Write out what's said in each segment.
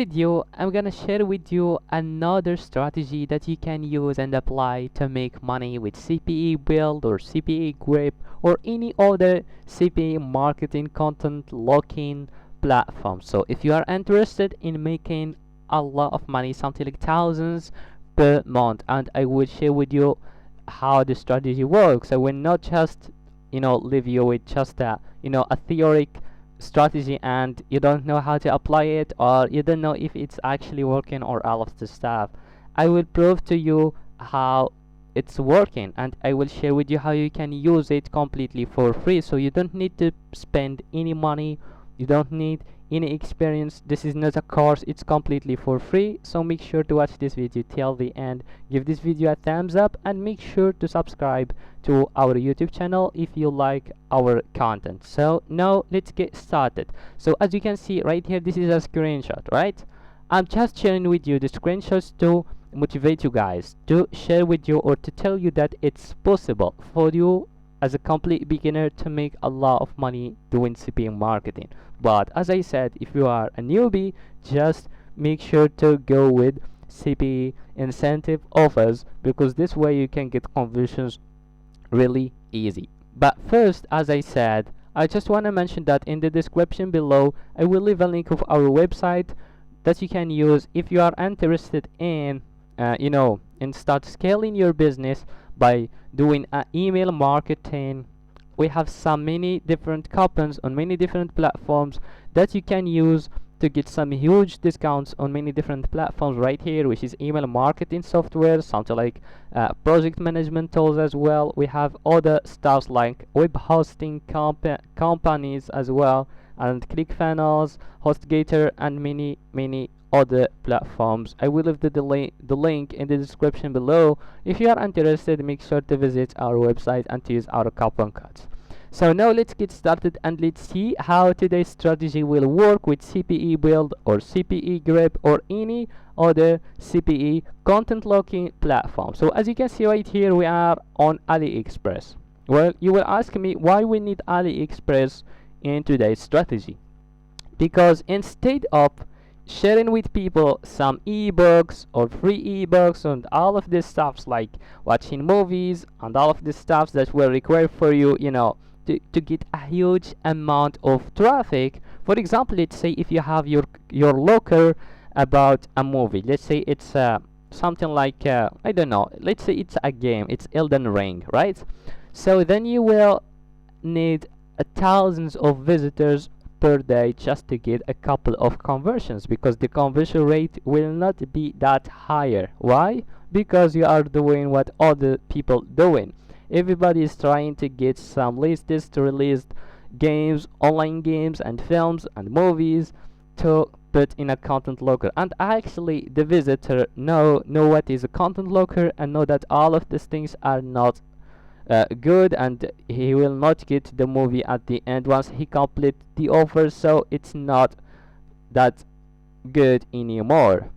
video, I'm gonna share with you another strategy that you can use and apply to make money with CPA Build or CPA Grip or any other CPA marketing content locking platform. So if you are interested in making a lot of money, something like thousands per month, and I will share with you how the strategy works. I will not just leave you with just a theoretic strategy and you don't know how to apply it, or you don't know if it's actually working or all of the stuff. I will prove to you how it's working, and I will share with you how you can use it completely for free, so you don't need to spend any money, you don't need any experience. This is not a course, it's completely for free. So make sure to watch this video till the end, give this video a thumbs up, and make sure to subscribe to our YouTube channel if you like our content. So now let's get started. So as you can see right here, this is a screenshot, right? I'm just sharing with you the screenshots to motivate you guys, to share with you or to tell you that it's possible for you as a complete beginner to make a lot of money doing CPA marketing. But as I said, if you are a newbie, just make sure to go with CPA incentive offers, because this way you can get conversions really easy. But first, as I said, I just want to mention that in the description below I will leave a link of our website that you can use if you are interested in and start scaling your business by doing email marketing. We have some many different coupons on many different platforms that you can use to get some huge discounts on many different platforms right here, which is email marketing software, something like project management tools as well. We have other stuffs like web hosting companies as well, and ClickFunnels, HostGator, and many other platforms. I will leave the link in the description below. If you are interested, make sure to visit our website and to use our coupon codes. So now let's get started and let's see how today's strategy will work with CPA Build or CPA Grip or any other CPA content locking platform. So as you can see right here, we are on AliExpress. Well, you will ask me why we need AliExpress in today's strategy. Because instead of sharing with people some ebooks or free ebooks and all of this stuffs like watching movies and all of this stuff that will require for you, to get a huge amount of traffic. For example, let's say if you have your locker about a movie, let's say it's something like I don't know, let's say it's a game, it's Elden Ring, right? So then you will need thousands of visitors per day just to get a couple of conversions, because the conversion rate will not be that higher. Why? Because you are doing what other people doing. Everybody is trying to get some latest released games, online games and films and movies to put in a content locker. And actually the visitor know what is a content locker and know that all of these things are not good, and he will not get the movie at the end once he complete the offer, so it's not that good anymore.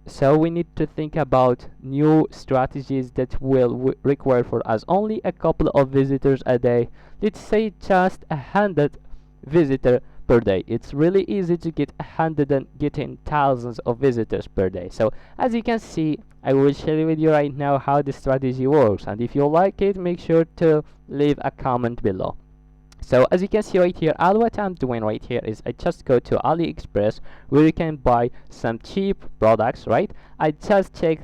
So we need to think about new strategies that will require for us only a couple of visitors a day. Let's say just 100 visitors per day. It's really easy to get 100 and getting thousands of visitors per day. So as you can see, I will share with you right now how the strategy works, and if you like it, make sure to leave a comment below. So as you can see right here, all what I'm doing right here is I just go to AliExpress where you can buy some cheap products, right? I just check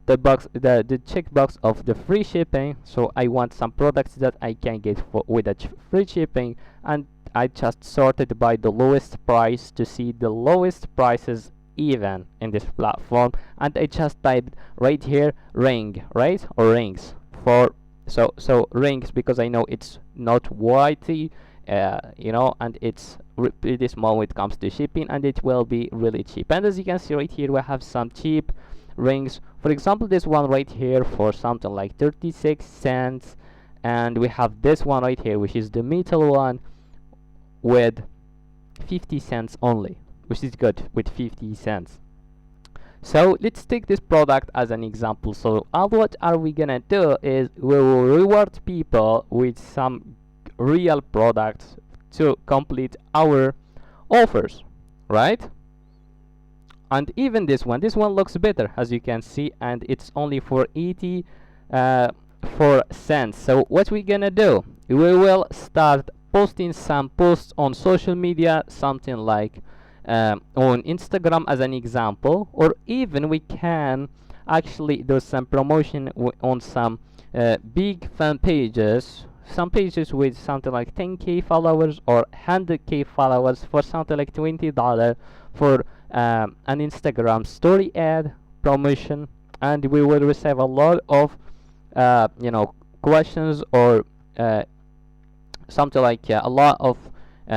the checkbox of the free shipping, so I want some products that I can get with a free shipping, and I just sorted by the lowest price to see the lowest prices even in this platform, and I just typed right here ring, right, or rings for so rings, because I know it's not whitey, and it's pretty small when it comes to shipping, and it will be really cheap. And as you can see right here, we have some cheap rings. For example, this one right here for something like 36 cents, and we have this one right here, which is the metal one, with 50 cents only, which is good with 50 cents. So let's take this product as an example. So what are we gonna do is we will reward people with some real products to complete our offers, right? And even this one looks better, as you can see, and it's only for 84 cents. So what we're gonna do, we will start posting some posts on social media, something like on Instagram as an example, or even we can actually do some promotion on some big fan pages, some pages with something like 10k followers or 100k followers, for something like $20 for an Instagram story ad promotion, and we will receive a lot of questions, or something like a lot of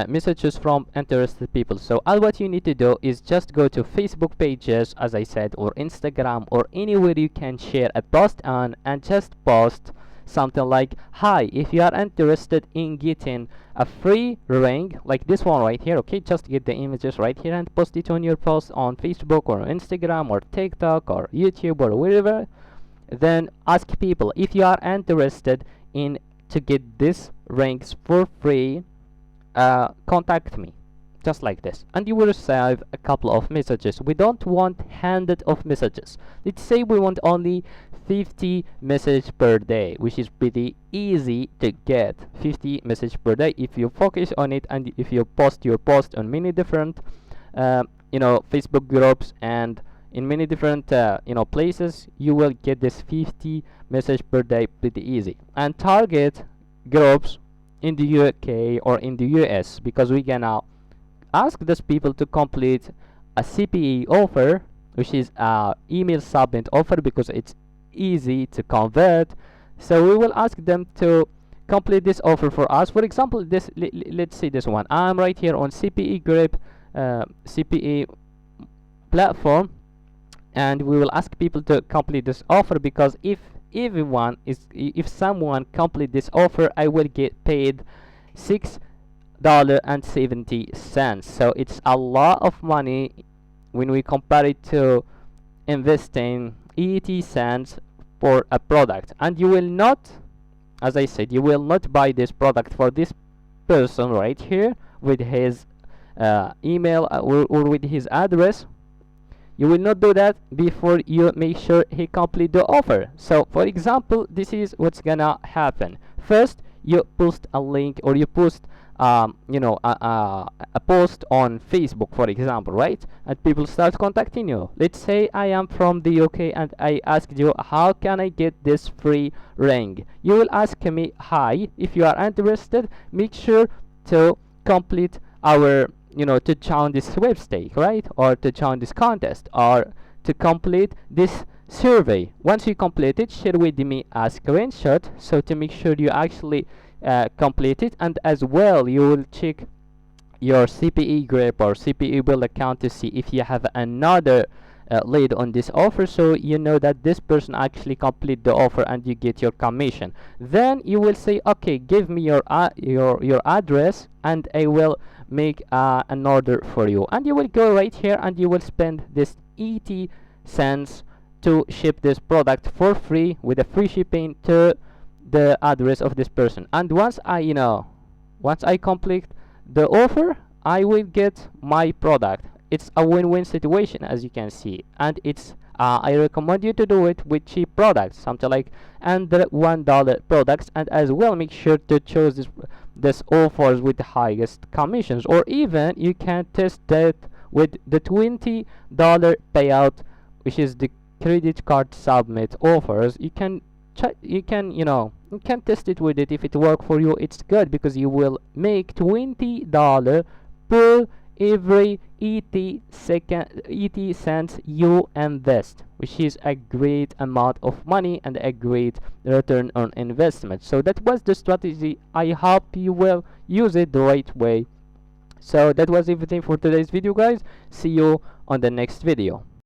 messages from interested people. So all what you need to do is just go to Facebook pages, as I said, or Instagram, or anywhere you can share a post on, and just post something like, hi, if you are interested in getting a free ring like this one right here, okay, just get the images right here and post it on your post on Facebook or Instagram or TikTok or YouTube or wherever. Then ask people, if you are interested in to get these rings for free, contact me, just like this, and you will receive a couple of messages. We don't want hundreds of messages. Let's say we want only 50 messages per day, which is pretty easy to get 50 messages per day if you focus on it, and if you post your post on many different Facebook groups and in many different places, you will get this 50 message per day pretty easy. And target groups in the UK or in the US, because we can now ask those people to complete a CPA offer, which is a email submit offer, because it's easy to convert. So we will ask them to complete this offer for us. For example, this let's see this one. I'm right here on CPA Grip CPA platform, and we will ask people to complete this offer, because if someone complete this offer, I will get paid $6.70. So it's a lot of money when we compare it to investing 80 cents for a product. And you will not, as I said, you will not buy this product for this person right here with his email or with his address. You will not do that before you make sure he complete the offer. So for example, this is what's gonna happen. First, you post a link, or you post a post on Facebook, for example, right? And people start contacting you. Let's say I am from the UK and I asked you, how can I get this free ring? You will ask me, hi, if you are interested, make sure to complete our to join this sweepstake, right? Or to join this contest, or to complete this survey. Once you complete it, share with me a screenshot, so to make sure you actually complete it. And as well, you will check your CPA Grip or CPA Build account to see if you have another lead on this offer, so you know that this person actually complete the offer and you get your commission. Then you will say, okay, give me your address and I will make an order for you. And you will go right here and you will spend this 80 cents to ship this product for free, with a free shipping to the address of this person. And once I complete the offer, I will get my product. It's a win-win situation, as you can see, and it's I recommend you to do it with cheap products, something like under $1 products, and as well make sure to choose this offers with the highest commissions, or even you can test that with the $20 payout, which is the credit card submit offers. You can test it with it. If it works for you, it's good, because you will make $20 per every 80 cents you invest, which is a great amount of money and a great return on investment. So that was the strategy. I hope you will use it the right way. So that was everything for today's video, guys. See you on the next video.